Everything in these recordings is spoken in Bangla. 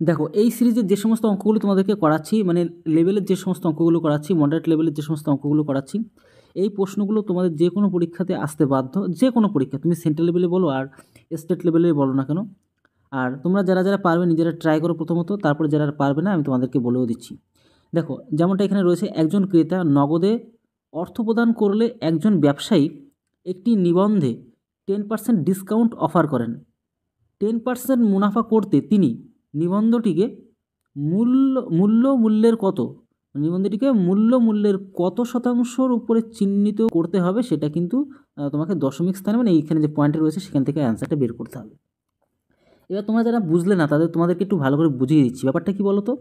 দেখো এই সিরিজের যে সমস্ত অঙ্কগুলো তোমাদেরকে করাচ্ছি, মানে লেভেলের যে সমস্ত অঙ্কগুলো করাচ্ছি, মডারেট লেভেলের যে সমস্ত অঙ্কগুলো করাচ্ছি, এই প্রশ্নগুলো তোমাদের যে কোনো পরীক্ষাতে আসতে বাধ্য। যে কোনো পরীক্ষা, তুমি সেন্ট্রাল লেভেলে বলো আর স্টেট লেভেলে বলো না কেন। আর তোমরা যারা যারা পারবে নিজেরা ট্রাই করো প্রথমত, তারপরে যারা পারবে না আমি তোমাদেরকে বলেও দিচ্ছি। দেখো যেমনটা এখানে রয়েছে, একজন ক্রেতা নগদে অর্থ প্রদান করলে একজন ব্যবসায়ী একটি নিবন্ধে 10% ডিসকাউন্ট অফার করেন। 10% মুনাফা করতে তিনি নিবন্ধটিকে মূল্যের কত, নিবন্ধটিকে মূল্যের কত শতাংশর উপরে চিহ্নিত করতে হবে, সেটা কিন্তু তোমাকে দশমিক স্থানে, মানে এইখানে যে পয়েন্টে রয়েছে সেখান থেকে অ্যান্সারটা বের করতে হবে। এবার তোমরা যারা বুঝলে না তোমাদেরকে একটু ভালো করে বুঝিয়ে দিচ্ছি। ব্যাপারটা কি বলো তো,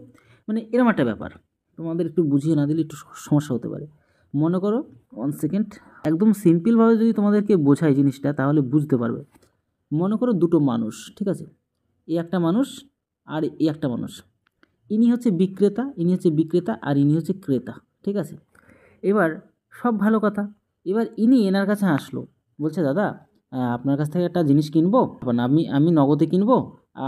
মানে এরকম একটা ব্যাপার, তোমাদের একটু বুঝিয়ে না দিলে একটু সমস্যা হতে পারে। মনে করো, 1 সেকেন্ড, একদম সিম্পলভাবে যদি তোমাদেরকে বোঝাই জিনিসটা তাহলে বুঝতে পারবে। মনে করো দুটো মানুষ, ঠিক আছে, এই একটা মানুষ আর এই একটা মানুষ। ইনি হচ্ছে বিক্রেতা আর ইনি হচ্ছে ক্রেতা, ঠিক আছে। এবার সব ভালো কথা, এবার ইনি এনার কাছে আসলো, বলছে দাদা আপনার কাছ থেকে একটা জিনিস কিনবো, মানে আমি নগদে কিনবো,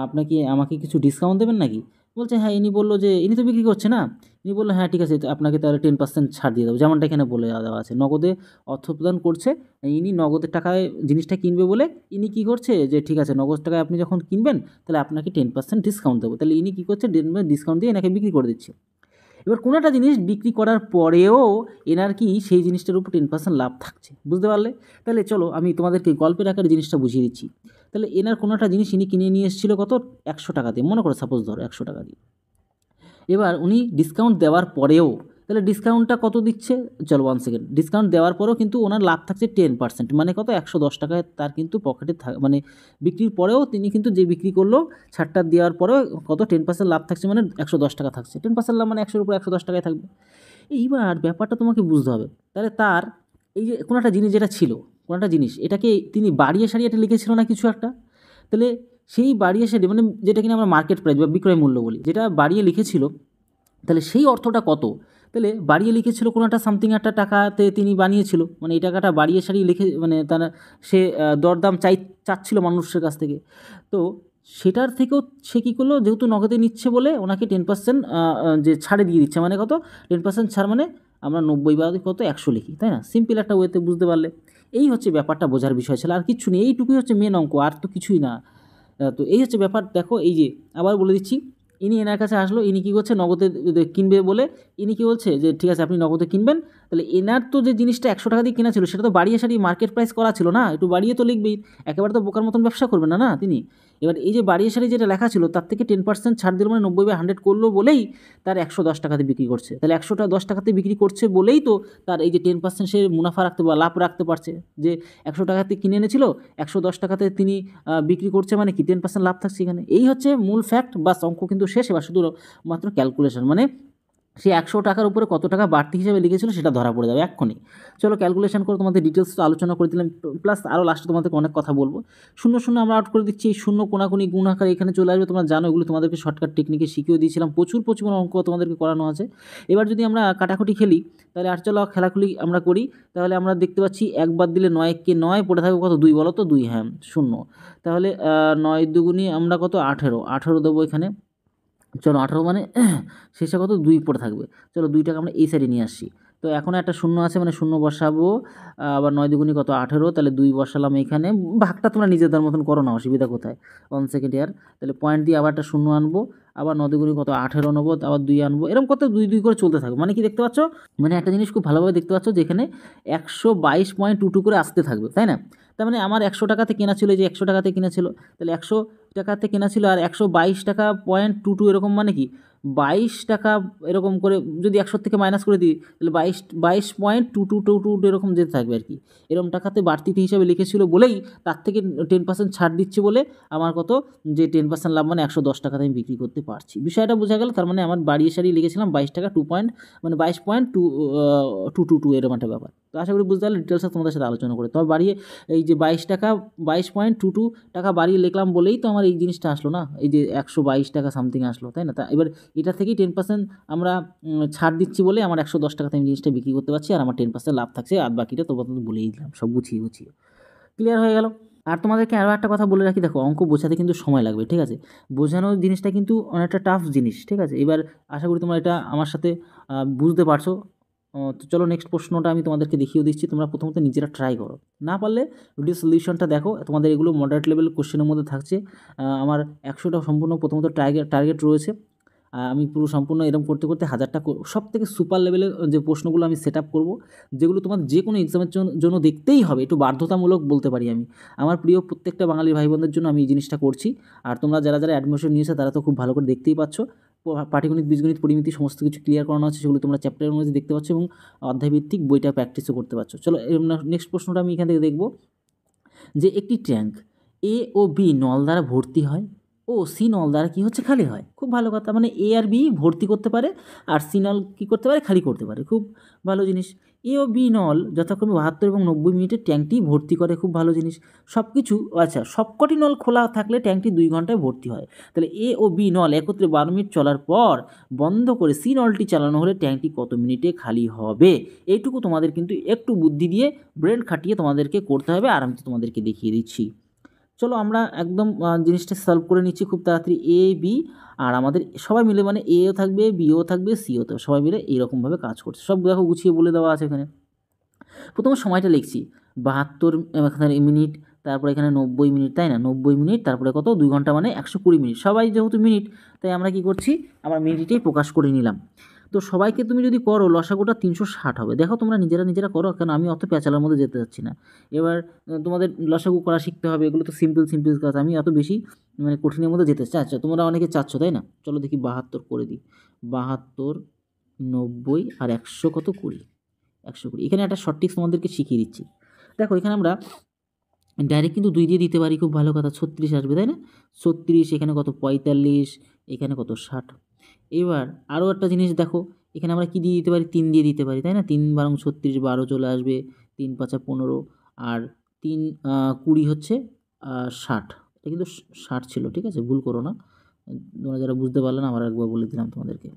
আপনাকে আমাকে কিছু ডিসকাউন্ট দেবেন নাকি? বলছে হ্যাঁ। ইনি বললো যে ইনি তো বিক্রি করছে না, ইনি বললো হ্যাঁ ঠিক আছে, তো আপনাকে তাহলে 10% ছাড় দিয়ে দেবো, যেমনটা এখানে বলে দেওয়া আছে। নগদে অর্থ প্রদান করছে, ইনি নগদের টাকায় জিনিসটা কিনবে বলে ইনি কী করছে যে ঠিক আছে নগদ টাকায় আপনি যখন কিনবেন তাহলে আপনাকে 10% ডিসকাউন্ট দেবো, তাহলে ইনি কী করছে, ডিসকাউন্ট দিয়ে এনাকে বিক্রি করে দিচ্ছে। এবার কোনো একটা জিনিস বিক্রি করার পরেও এনার কি সেই জিনিসটার উপর 10% লাভ থাকছে, বুঝতে পারলে? তাহলে চলো আমি তোমাদেরকে গল্পের আকারে জিনিসটা বুঝিয়ে দিচ্ছি। তাহলে এনার কোনো একটা জিনিস ইনি কিনে নিয়ে এসেছিলো কত, 100 টাকা দিয়ে, মনে করো সাপোজ ধরো 100 টাকা দিয়ে। এবার উনি ডিসকাউন্ট দেওয়ার পরেও, তাহলে ডিসকাউন্টটা কত দিচ্ছে, চলো 1 সেকেন্ড, ডিসকাউন্ট দেওয়ার পরেও কিন্তু ওনার লাভ থাকছে 10%, মানে কত, 110 টাকায় তার কিন্তু পকেটে মানে বিক্রির পরেও তিনি কিন্তু যে বিক্রি করলো ছাড়টা দেওয়ার পরেও কত 10% লাভ থাকছে, মানে 110 টাকা থাকছে। 10% লাভ মানে 100-র উপর 110 টাকায় থাকবে। এইবার ব্যাপারটা তোমাকে বুঝতে হবে। তাহলে তার এই যে কোনো একটা জিনিস যেটা ছিল, কোনো একটা জিনিস এটাকে তিনি বাড়িয়ে সারিয়ে এটা লিখেছিল না কিছু একটা, তাহলে সেই বাড়িয়ে সারিয়ে, মানে যেটা কিনা আমরা মার্কেট প্রাইস বা বিক্রয় মূল্য বলি, যেটা বাড়িয়ে লিখেছিল, তাহলে সেই অর্থটা কত? তাহলে বাড়িয়ে লিখেছিল কোনো একটা সামথিং একটা টাকাতে তিনি বানিয়েছিল, মানে এই টাকাটা বাড়িয়ে সারিয়ে লিখে, মানে তারা সে দরদাম চাচ্ছিল মানুষের কাছ থেকে। তো সেটার থেকেও সে কী করলো, যেহেতু নগদে নিচ্ছে বলে ওনাকে 10% যে ছাড়ে দিয়ে দিচ্ছে, মানে কত, 10% ছাড় মানে আমরা 90 বা কত 100 লিখি, তাই না? সিম্পল একটা ওয়েতে বুঝতে পারলে। এই হচ্ছে ব্যাপারটা, বোঝার বিষয় ছিল, আর কিচ্ছু নেই, এইটুকুই হচ্ছে মেন অঙ্ক, আর তো কিছুই না। তো এই হচ্ছে ব্যাপার। দেখো এই যে আবার বলে দিচ্ছি, ইনি এনার কাছে আসলো, ইনি কী করছে, নগদে কিনবে বলে ইনি কী বলছে যে ঠিক আছে আপনি নগদে কিনবেন। তাহলে এনার তো যে জিনিসটা 100 টাকা দিয়ে কেনা ছিল সেটা তো বাড়িয়ে সারিয়ে মার্কেট প্রাইস করা ছিল না, একটু বাড়িয়ে তো লিখবেই, একেবারে তো বোকার মতন ব্যবসা করবে না না তিনি। এবার এই যে বাড়িয়ে সারিয়ে যেটা লেখা ছিল তার থেকে 10% ছাড় দিল, মানে 90/100 করলো বলেই তার 110 টাকাতে বিক্রি করছে। তাহলে 110 টাকাতে বিক্রি করছে বলেই তো তার এই যে 10% সে মুনাফা রাখতে বা লাভ রাখতে পারছে, যে 100 টাকাতে কিনে এনেছিল 110 টাকাতে তিনি বিক্রি করছে, মানে কি 10% লাভ থাকছে এখানে। এই হচ্ছে মূল ফ্যাক্ট, বা অঙ্ক কিন্তু শেষ। এবার শুধু মাত্র ক্যালকুলেশন, মানে সে 100 টাকার উপরে কত টাকা বাড়তি হিসেবে লিখেছিল সেটা ধরা পড়ে যাবে এক্ষুনি। চলো ক্যালকুলেশন করে তোমাদের ডিটেলস তো আলোচনা করে দিলাম, প্লাস আরও লাস্টে তোমাদেরকে অনেক কথা বলবো। শূন্য শূন্য আমরা আউট করে দিচ্ছি, এই শূন্য কোনাকুনি গুণ আকার এখানে চলে আসবে, তোমরা জানো এগুলো তোমাদেরকে শর্টকাট টেকনিকে শিখিয়ে দিয়েছিলাম, প্রচুর প্রচুর অঙ্ক তোমাদেরকে করানো আছে। এবার যদি আমরা কাটাকুটি খেলি, তাহলে আর চলো খেলাখুলি আমরা করি। তাহলে আমরা দেখতে পাচ্ছি 1 বাদ দিলে 9 কে 9 পড়ে থাকবে কত, 2 বলো তো, 2, হ্যাঁ 0। তাহলে 9 দুগুণি আমরা কত, 18 দেবো এখানে। চলো 18 মানে শেষে কত, 2 পড়ে থাকবে। চলো 2টাকে আমরা এই সাইডে নিয়ে আসছি। তো এখন একটা শূন্য আছে, মানে শূন্য বসাবো। আবার 9 দুগুণি কত, 18, তাহলে 2 বসালাম এখানে। ভাগটা তোমরা নিজেদের মতন করো না, অসুবিধা কোথায়। 1 সেকেন্ড ইয়ার, তাহলে পয়েন্ট দিয়ে আবার একটা শূন্য আনবো, আবার 9 দুগুণি কত, 18 নেবো, আবার 2 আনবো, এরকম কত 2 2 করে চলতে থাকবে। মানে কি দেখতে পাচ্ছ, মানে একটা জিনিস খুব ভালোভাবে দেখতে পাচ্ছ যে এখানে 122.22 করে আসতে থাকবে, তাই না? তার মানে আমার 100 টাকাতে কেনা ছিল, এই যে 100 টাকাতে কেনা ছিল, তাহলে 100 টাকাতে কেনা ছিল আর 122.22 এরকম, মানে কি 22 টাকা এরকম করে যদি 100 থেকে মাইনাস করে দিই তাহলে 22.2222 এরকম যেতে থাকবে আর কি। এরকম টাকাতে বাড়তি হিসাবে লিখেছিল বলেই তার থেকে 10% ছাড় দিচ্ছে বলে আমার কত, যে 10% লাভ, মানে 110 টাকাতে আমি বিক্রি করতে পারছি। বিষয়টা বোঝা গেল। তার মানে আমার বাড়িয়ে সারিয়ে লিখেছিলাম 22 টাকা 2 পয়েন্ট, মানে 22.222 এরকম একটা ব্যাপার। তো আশা করি বুঝতে পারলে, ডিটেলসে তোমাদের সাথে আলোচনা করে। তবে বাড়িয়ে এই যে 22.22 টাকা বাড়িয়ে লিখলাম বলেই তো আমার এই জিনিসটা আসলো না, এই যে 122 টাকা সামথিং আসলো, তাই না? তা এবার এটা থেকেই 10% আমরা ছাড় দিচ্ছি বলে আমার 110 টাকাতে আমি জিনিসটা বিক্রি করতে পারছি, আর আমার 10% লাভ থাকছে, আর বাকিটা তোমাদের বলেই দিলাম সব গুছিয়ে। ক্লিয়ার হয়ে গেল? আর তোমাদেরকে আরও একটা কথা বলে রাখি, দেখো অঙ্ক বোঝাতে কিন্তু সময় লাগবে, ঠিক আছে? বোঝানোর জিনিসটা কিন্তু অনেকটা টাফ জিনিস, ঠিক আছে? এবার আশা করি তোমরা এটা আমার সাথে বুঝতে পারছো। তো চলো নেক্সট প্রশ্নটা আমি তোমাদেরকে দেখিয়ে দিচ্ছি, তোমরা প্রথমত নিজেরা ট্রাই করো, না পারলে ভিডিও সলিউশনটা দেখো। তোমাদের এগুলো মডারেট লেভেল কোশ্চেনের মধ্যে থাকছে। আমার 100টা সম্পূর্ণ প্রথমত টার্গেট রয়েছে। আমি পুরো সম্পূর্ণ এরকম করতে করতে 1000টা সব থেকে সুপার লেভেলের যে প্রশ্নগুলো আমি সেট আপ করবো, যেগুলো তোমার যে কোনো এক্সামের জন্য দেখতেই হবে, একটু বাধ্যতামূলক বলতে পারি আমি। আমার প্রিয় প্রত্যেকটা বাঙালি ভাই বোনদের জন্য আমি এই জিনিসটা করছি। আর তোমরা যারা যারা অ্যাডমিশন নিয়েছে তারা তো খুব ভালো করে দেখতেই পাচ্ছ, পাটিগণিত, বীজগণিত, পরিমিতি সমস্ত কিছু ক্লিয়ার করানো আছে, সেগুলো তোমরা চ্যাপ্টারের মধ্যে দেখতে পাচ্ছ এবং অধ্যায়ভিত্তিক বইটা প্র্যাকটিসও করতে পারছো। চলো নেক্সট প্রশ্নটা আমি এখান থেকে দেখব, যে একটি ট্যাঙ্ক এ ও বি নল দ্বারা ভর্তি হয় ও সি নল দ্বারা কী হচ্ছে, খালি হয়। খুব ভালো কথা, মানে এ আর বি ভর্তি করতে পারে আর সি নল কী করতে পারে, খালি করতে পারে। খুব ভালো জিনিস। এ ও বি নল যথাক্রমে 72 এবং 90 মিনিটে ট্যাঙ্কটি ভর্তি করে, খুব ভালো জিনিস। সব কিছু আচ্ছা, সবকটি নল খোলা থাকলে ট্যাঙ্কটি 2 ঘন্টায় ভর্তি হয়। তাহলে এ ও বি নল একত্রে 12 মিনিট চলার পর বন্ধ করে সি নলটি চালানো হলে ট্যাঙ্কটি কত মিনিটে খালি হবে? এইটুকু তোমাদের কিন্তু একটু বুদ্ধি দিয়ে ব্রেন খাটিয়ে তোমাদেরকে করতে হবে, আর আমি তো তোমাদেরকে দেখিয়ে দিচ্ছি। চলো আমরা একদম জিনিসটা সলভ করে নিচ্ছি খুব তাড়াতাড়ি। এ বি আর আমাদের সবাই মিলে, মানে এও থাকবে, বিও থাকবে, সিও থাকবে, সবাই মিলে এইরকমভাবে কাজ করছে। সব দেখো গুছিয়ে বলে দেওয়া আছে এখানে। প্রথমে সময়টা লিখছি 72 এখানে মিনিট, তারপরে এখানে 90 মিনিট, তাই না? 90 মিনিট, তারপরে কত, 2 ঘন্টা মানে 120 মিনিট। সবাই যেহেতু মিনিট, তাই আমরা কি করছি, আমরা মিনিটেই প্রকাশ করে নিলাম। তো সবাইকে তুমি যদি করো, লসাগুটা 360 হবে। দেখো তোমরা নিজেরা করো, কারণ আমি অত প্যাচালার মধ্যে যেতে চাচ্ছি না। এবার তোমাদের লসাগু করা শিখতে হবে, এগুলো তো সিম্পল কাজ, আমি অত বেশি মানে কঠিনের মধ্যে যেতে চাচ্ছি। তোমরা অনেকে চাচ্ছ, তাই না? চলো দেখি 72 করে দিই। 72, 90 আর 100 কত, 20। 120। এখানে একটা শর্ট ট্রিক্স তোমাদেরকে শিখিয়ে দিচ্ছি। দেখো এখানে আমরা ডাইরেক্ট কিন্তু 2 দিয়ে দিতে পারি, খুব ভালো কথা। 36 আসবে, তাই না? 36, এখানে কত, 45, এখানে কত, 60। এবার আরও একটা জিনিস দেখো, এখানে আমরা কী দিয়ে দিতে পারি, 3 দিয়ে দিতে পারি, তাই না? 3 বারং 36, 12 চলে আসবে, 3 5 15, আর 3 20 হচ্ছে 60। এটা কিন্তু 60 ছিল, ঠিক আছে? ভুল করো না, তোমরা যারা বুঝতে পারলে না আবার একবার বলে দিলাম তোমাদেরকে।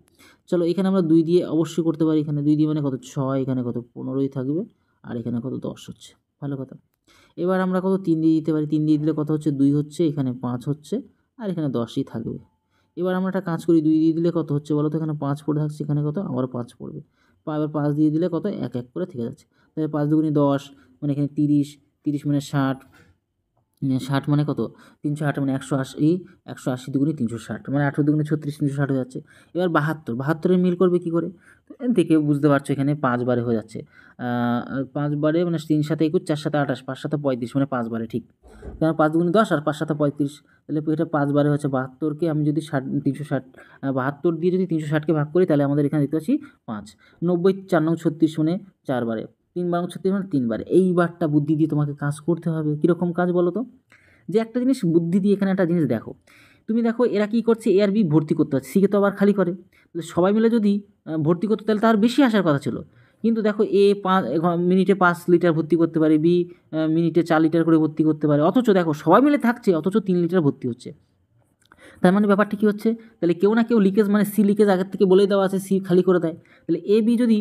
চলো এখানে আমরা 2 দিয়ে অবশ্যই করতে পারি। এখানে 2 দিয়ে মানে কত, 6, এখানে কত, 15ই থাকবে, আর এখানে কত, 10 হচ্ছে। ভালো কথা। এবার আমরা কত, 3 দিয়ে দিতে পারি। 3 দিয়ে দিলে কত হচ্ছে, 2 হচ্ছে, এখানে 5 হচ্ছে, আর এখানে 10ই থাকবে। এবার আমরা একটা কাজ করি, 2 দিয়ে দিলে কত হচ্ছে বলো তো, এখানে 5 পড়ে থাকছে, এখানে কত, আবার 5 পড়বে। এবার 5 দিয়ে দিলে কত, 1 1 করে থেকে যাচ্ছে। তাহলে 5 দুগুণে 10, মানে এখানে 30, 30 মানে 60, 60 মানে কত, 308 মানে 180, 180 দুগুণে 360, মানে 18 দুগুণে 36, 360 হয়ে যাচ্ছে। এবার 72, 72-এর মিল করবে কী করে? দেখে বুঝতে পারছো, এখানে 5 বারে হয়ে যাচ্ছে। 5 বারে মানে 3 7 21, 4 7 28, 5 7 35, মানে 5 বারে, ঠিক। কারণ 5 দুগুণে 10 আর 5 7 35, তাহলে এটা 5 বারে হচ্ছে। 72কে আমি যদি 360, 72 দিয়ে যদি 360কে ভাগ করি, তাহলে আমাদের এখানে দেখতে পাচ্ছি 5। 90, 4 9 36, মানে 4 বারে। 3 বারং 36, মানে 3 বারে। এইবারটা বুদ্ধি দিয়ে তোমাকে কাজ করতে হবে। কীরকম কাজ বলো তো? যে একটা জিনিস বুদ্ধি দিয়ে, এখানে একটা জিনিস দেখো, তুমি দেখো এরা কী করছে, এ আর বি ভর্তি করতে পারছে, সিকে তো আবার খালি করে। সবাই মিলে যদি ভর্তি করতে, তাহলে তার বেশি আসার কথা ছিল। কিন্তু দেখো এ মিনিটে 5 লিটার ভর্তি করতে পারে, বি মিনিটে 4 লিটার করে ভর্তি করতে পারে, অথচ দেখো সবাই মিলে থাকছে, অথচ 3 লিটার ভর্তি হচ্ছে। তার মানে ব্যাপারটা কী হচ্ছে, তাহলে কেউ না কেউ লিকেজ, মানে সি লিকেজ আগের থেকে বলেই দেওয়া আছে, সি খালি করে দেয়। তাহলে এ বি যদি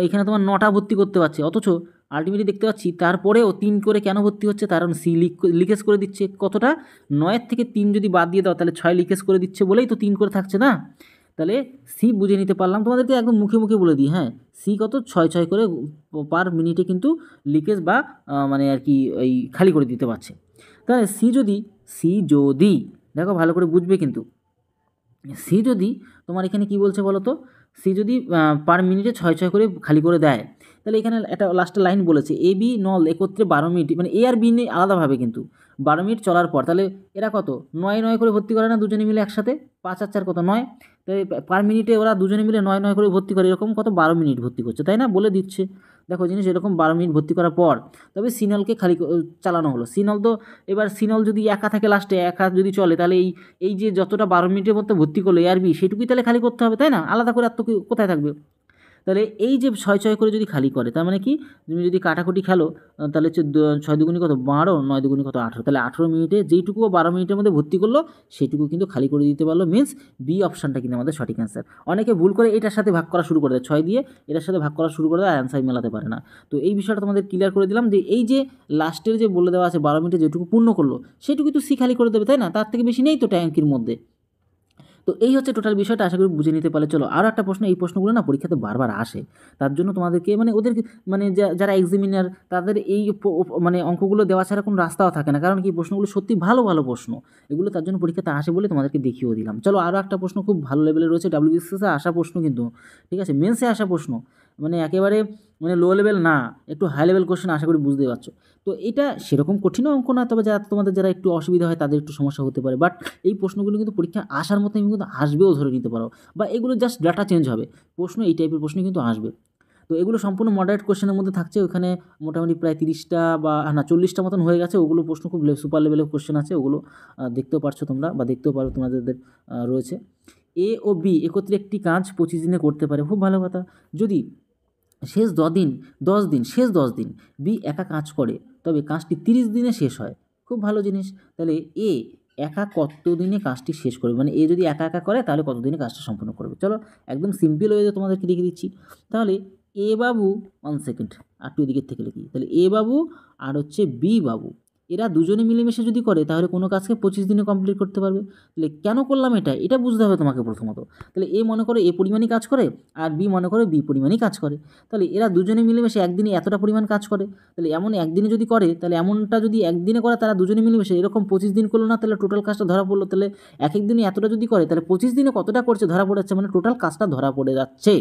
এখানে তোমার 9টা ভর্তি করতে পারছে, অথচ আলটিমেটলি দেখতে পাচ্ছি তারপরেও 3 করে কেন ভর্তি হচ্ছে, কারণ সি লিকেজ করে দিচ্ছে কতটা, 9-এর থেকে 3 যদি বাদ দিয়ে দাও, তাহলে 6 লিকেজ করে দিচ্ছে বলেই তো 3 করে থাকছে না। তাহলে সি বুঝে নিতে পারলাম, তোমাদেরকে একদম মুখে মুখে বলে দিই। হ্যাঁ, সি কত, 6 করে পার মিনিটে কিন্তু লিকেজ বা মানে আর কি এই খালি করে দিতে পারছে। তাহলে সি যদি দেখো ভালো করে বুঝবে কিন্তু, সি যদি তোমার এখানে কি বলছে বলো তো, সি যদি পার মিনিটে 6 করে খালি করে দেয়, তাহলে এখানে একটা লাস্টের লাইন বলেছে, এ বি নল একত্রে 12 মিনিট, মানে এ আর বি নিয়ে আলাদাভাবে কিন্তু 12 মিনিট চলার পর, তাহলে এরা কত 9 করে ভর্তি করে না দুজনে মিলে একসাথে, 5 আর 4 কত, 9। তাই পার মিনিটে ওরা দুজনে মিলে 9 করে ভর্তি করে, এরকম কত 12 মিনিট ভর্তি করছে, তাই না? বলে দিচ্ছে দেখো জিনিস, এরকম 12 মিনিট ভর্তি করার পর তবে সিনলকে খালি চালানো হলো। সিনল তো এবার সিনল যদি একা থাকে, লাস্টে একা যদি চলে, তাহলে এই যে যতটা 12 মিনিটের মধ্যে ভর্তি করলো এ আর বি, সেটুকুই তাহলে খালি করতে হবে, তাই না? আলাদা করে আর তো কোথায় থাকবে। তাহলে এই যে 6 করে যদি খালি করে, তার মানে কি, তুমি যদি কাটাকুটি খেলো তাহলে হচ্ছে 6 দুগুণি কত 12, 9 দুগুণি কত 18, তাহলে 18 মিনিটে যেইটুকু 12 মিনিটের মধ্যে ভর্তি করলো সেইটুকু কিন্তু খালি করে দিতে পারলো, মিনস বি অপশানটা কিন্তু আমাদের সঠিক অ্যান্সার। অনেকে ভুল করে এটার সাথে ভাগ করা শুরু করে দেয়, 6 দিয়ে এটার সাথে ভাগ করা শুরু করে দেয়, আর অ্যান্সার মেলাতে পারে না। তো এই বিষয়টা তোমাদের ক্লিয়ার করে দিলাম যে এই যে লাস্টের যে বলে দেওয়া আছে 12 মিনিটে যেটুকু পূর্ণ করলো সেটুকু তো সি খালি করে দেবে, তাই না? তার থেকে বেশি নেই তো ট্যাঙ্কির মধ্যে। তো এই হচ্ছে টোটাল বিষয়টা, আশা করি বুঝে নিতে পারলে। চলো আরও একটা প্রশ্ন, এই প্রশ্নগুলো না পরীক্ষাতে বারবার আসে, তার জন্য তোমাদেরকে মানে ওদেরকে মানে যারা এক্সামিনার তাদের এই মানে অঙ্কগুলো দেওয়া ছাড়া কোনো রাস্তাও থাকে না, কারণ কি প্রশ্নগুলো সত্যি ভালো ভালো প্রশ্ন, এগুলো তার জন্য পরীক্ষাতে আসে বলে তোমাদেরকে দেখিয়েও দিলাম। চলো আরও একটা প্রশ্ন খুব ভালো লেভেলে রয়েছে, WBCSে আসা প্রশ্ন কিন্তু, ঠিক আছে, মেন্সে আসা প্রশ্ন, মানে একেবারে মানে লো লেভেল না, একটু হাই লেভেল কোশ্চেন, আশা করি বুঝতেই পারছো। তো এটা সেরকম কঠিন অঙ্ক না, তবে যারা একটু অসুবিধা হয় তাদের একটু সমস্যা হতে পারে, বাট এই প্রশ্নগুলো কিন্তু পরীক্ষা আসার মতো কিন্তু আসবেও ধরে নিতে পারো, বা এগুলো জাস্ট ডাটা চেঞ্জ হবে, প্রশ্ন এই টাইপের প্রশ্ন কিন্তু আসবে। তো এগুলো সম্পূর্ণ মডারেট কোশ্চেনের মধ্যে থাকছে, ওখানে মোটামুটি প্রায় 30টা বা না 40টা মতন হয়ে গেছে, ওগুলো প্রশ্ন খুব সুপার লেভেলের কোশ্চেন আছে, ওগুলো দেখতেও পারছো তোমরা, বা দেখতেও পারো তোমাদের রয়েছে। এ ও বি একত্রে একটি কাজ 25 দিনে করতে পারে, খুব ভালো কথা। যদি শেষ 10 দিন বি একা কাজ করে তবে কাজটি 30 দিনে শেষ হয়, খুব ভালো জিনিস। তাহলে এ একা কত দিনে কাজটি শেষ করবে, মানে এ যদি একা একা করে তাহলে কত দিনে কাজটা সম্পূর্ণ করবে। চলো একদম সিম্পল ওয়েতে তোমাদেরকে লিখে দিচ্ছি। তাহলে এ বাবু, 1 সেকেন্ড আর একটু এদিকের থেকে লিখি, তাহলে এ বাবু আর হচ্ছে বি বাবু, এরা দুজনে মিলেমিশে যদি করে তাহলে কোনো কাজকে 25 দিনে কমপ্লিট করতে পারবে। তাহলে কেন করলাম এটা বুঝতে হবে তোমাকে প্রথমত। তাহলে এ মনে করে এ পরিমাণই কাজ করে, আর বি মনে করে বি পরিমাণই কাজ করে, তাহলে এরা দুজনে মিলেমিশে একদিনে এতটা পরিমাণ কাজ করে, তাহলে এমন একদিনে যদি করে, তাহলে এমনটা যদি একদিনে করে তারা দুজনে মিলেমিশে এরকম 25 দিন করলো না, তাহলে টোটাল কাজটা ধরা পড়লো। তাহলে এক এক দিনে এতটা যদি করে তাহলে 25 দিনে কতটা করছে ধরা পড়ে যাচ্ছে, মানে টোটাল কাজটা ধরা পড়ে যাচ্ছে।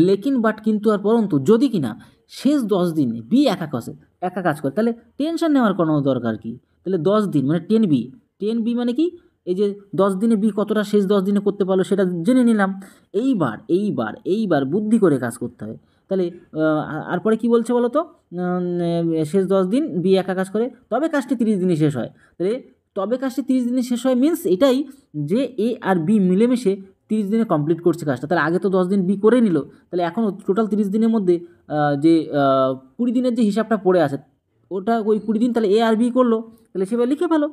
লেকিন বাট কিন্তু আর পরন্তু যদি কিনা শেষ 10 দিন বি একা কাজ করে, তাহলে টেনশন নেওয়ার কোনো দরকার কি। তাহলে 10 দিন মানে 10 বি মানে কি, এই যে 10 দিনে বি কতটা শেষ 10 দিনে করতে পারলো সেটা জেনে নিলাম। এইবার বুদ্ধি করে কাজ করতে হবে। তাহলে আর পরে কী বলছে বলো তো, শেষ 10 দিন বি একা কাজ করে তবে কাজটি 30 দিনে শেষ হয়। তাহলে তবে কাজটি 30 দিনে শেষ হয় মিন্স এটাই যে এ আর বি মিলেমিশে 30 দিনে কমপ্লিট করছে কাজটা। তাহলে আগে তো 10 দিন বি করে নিল, তাহলে এখন টোটাল 30 দিনের মধ্যে যে 20 দিনের যে হিসাবটা পড়ে আছে ওটা ওই 20 দিন তাহলে এ আর বি করলো, তাহলে সেভাবে লিখে ফেলো।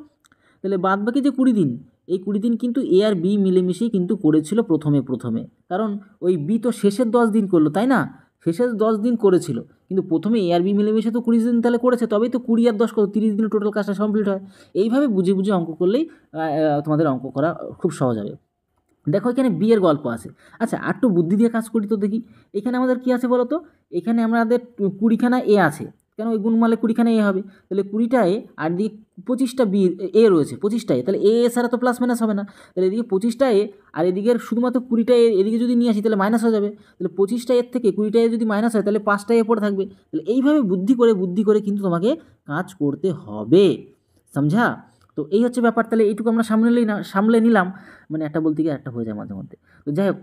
তাহলে বাদ বাকি যে 20 দিন, এই 20 দিন কিন্তু এ আর বি মিলেমিশেই কিন্তু করেছিল প্রথমে, কারণ ওই বি তো শেষের 10 দিন করলো, তাই না? শেষের 10 দিন করেছিল, কিন্তু প্রথমে এ আর বি মিলেমিশে তো 20 দিন তাহলে করেছে, তবেই তো 20 আর 10 কত 30 দিনে টোটাল কাজটা কমপ্লিট হয়। এইভাবে বুঝে বুঝে অঙ্ক করলেই তোমাদের অঙ্ক করা খুব সহজ হবে। দেখো এখানে বি এর গল্প আছে। আচ্ছা আর একটু বুদ্ধি দিয়ে কাজ করি তো দেখি। এখানে আমাদের কী আছে বলো তো, এখানে আমাদের 20খানা এ আছে, কেন ওই গুণমালে 20খানা এ হবে, তাহলে 20টা এ আর দিকে 25টা বি এ রয়েছে, 25টা এ, তাহলে এ ছাড়া তো প্লাস মাইনাস হবে না, তাহলে এদিকে 25টা এ আর এদিকে শুধুমাত্র 20টা এ এদিকে যদি নিয়ে আসি তাহলে মাইনাস হয়ে যাবে, তাহলে 25টা এর থেকে 20টা এ যদি মাইনাস হয় তাহলে 5টা এ পড়ে থাকবে। তাহলে এইভাবে বুদ্ধি করে কিন্তু তোমাকে কাজ করতে হবে, সমঝা? তো এই হচ্ছে ব্যাপার। তাহলে এইটুকু আমরা সামলে নিলাম, মানে একটা বলতে গিয়ে একটা হয়ে যায় মাঝে মধ্যে। তো যাই হোক,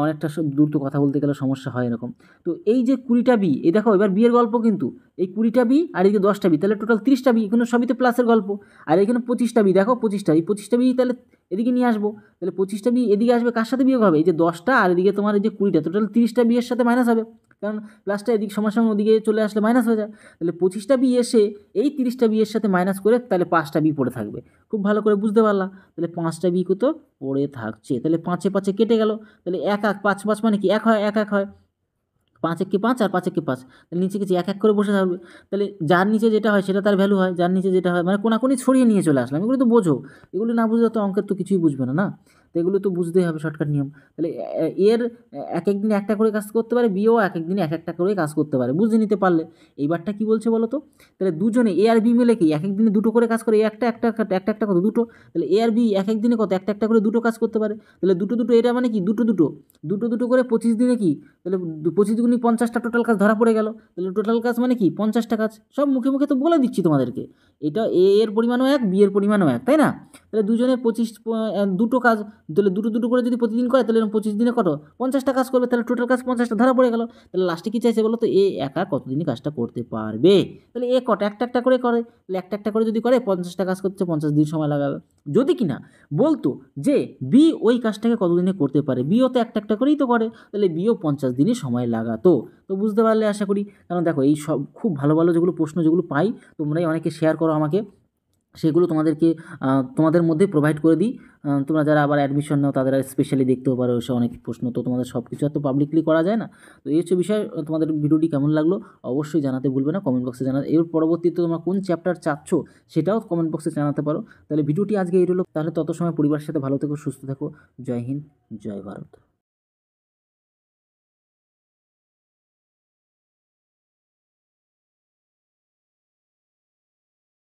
অনেকটা দ্রুত কথা বলতে গেলে সমস্যা হয় এরকম। তো এই যে 20টা বি, এই দেখো এবার বিয়ের গল্প কিন্তু, এই 20টা বি আর এদিকে 10টা বি, তাহলে টোটাল 30টা বি, এখানে সবই তো প্লাসের গল্প। আর এখানে 25টা বি, দেখো 25টা, এই 25টা বি তাহলে এদিকে নিয়ে আসবো, তাহলে 25টা বি এদিকে আসবে, কার সাথে বিয়োগ হবে, এই যে 10টা আর এদিকে তোমার এই যে 20টা, টোটাল 30টা বিয়ের সাথে মাইনাস হবে, কারণ প্লাসটা এদিকে সমান ওদিকে চলে আসলে মাইনাস হয়ে যায়। তাহলে 25টা বি এসে এই 30টা বিয়ের সাথে মাইনাস করে তাহলে 5টা বি পড়ে থাকবে, খুব ভালো করে বুঝতে পারলাম। তাহলে 5টা বি কত পড়ে থাকছে, তাহলে 5 5 কেটে গেল, তাহলে 1 1 5 5 মানে কি 1 হয়, 1 1 হয়, 5 1 5 আর 5 1 5, তাহলে নিচে কিছু 1 1 করে বসে থাকবে। তাহলে যার নিচে যেটা হয় সেটা তার ভ্যালু হয়, যার নিচে যেটা হয় মানে কোনাকুনি ছড়িয়ে নিয়ে চলে আসলাম, এগুলো তো বোঝো, এগুলো না বুঝলে তো অঙ্কের তো কিছুই বুঝবে না, তো এগুলো তো বুঝতেই হবে শর্টকাট নিয়ম। তাহলে এর এক এক দিনে একটা করে কাজ করতে পারে, বিও এক এক দিনে এক একটা করে কাজ করতে পারে, বুঝে নিতে পারলে। এইবারটা কি বলছে বলো তো, তাহলে দুজনে এ আর বি মিলে কি এক এক দিনে দুটো করে কাজ করে, একটা কত দুটো, তাহলে এ আর বি এক এক দিনে কত একটা করে দুটো কাজ করতে পারে, তাহলে দুটো এটা মানে কি দুটো করে 25 দিনে কি, তাহলে 25 দুগুণে 50টা টোটাল কাজ ধরা পড়ে গেল, তাহলে টোটাল কাজ মানে কি 50টা কাজ, সব মুখে মুখে তো বলে দিচ্ছি তোমাদেরকে, এটা এ এর পরিমাণও 1 বি এর পরিমাণও 1, তাই না? তাহলে দুজনে 25 দুটো কাজ তাহলে দুটো দুটো করে যদি প্রতিদিন করে তাহলে 25 দিনে কত 50টা কাজ করবে, তাহলে টোটাল কাজ 50টা ধরা পড়ে গেল। তাহলে লাস্টে কী চাইছে বলো তো, এ একা কতদিনই কাজটা করতে পারবে। তাহলে এ কটা একটা একটা করে করে, তাহলে একটা একটা করে যদি করে 50টা কাজ করতে 50 দিন সময় লাগাবে। যদি কিনা বলতো যে বি ওই কাজটাকে কতদিনে করতে পারে, বিও তো একটা একটা করেই তো করে, তাহলে বিও 50 দিনই সময় লাগাতো। তো বুঝতে পারলে আশা করি। কারণ দেখো এই সব খুব ভালো ভালো যেগুলো প্রশ্ন যেগুলো পাই তোমরাই অনেকে শেয়ার করো আমাকে, সেগুলো তোমাদেরকে তোমাদের মধ্যে প্রোভাইড করে দিই। তোমরা যারা আবার অ্যাডমিশন নাও তাদের স্পেশালি দেখতেও পারো, এসে অনেক প্রশ্ন তো তোমাদের সব কিছু এত পাবলিকলি করা যায় না। তো এই হচ্ছে বিষয়। তোমাদের ভিডিওটি কেমন লাগলো অবশ্যই জানাতে ভুলবে না, কমেন্ট বক্সে জানাতে। এর পরবর্তীতে তোমরা কোন চ্যাপ্টার চাচ্ছ সেটাও কমেন্ট বক্সে জানাতে পারো। তাহলে ভিডিওটি আজকে এই রইল। তাহলে তত সময় পরিবারের সাথে ভালো থেকো, সুস্থ থেকো। জয় হিন্দ, জয় ভারত।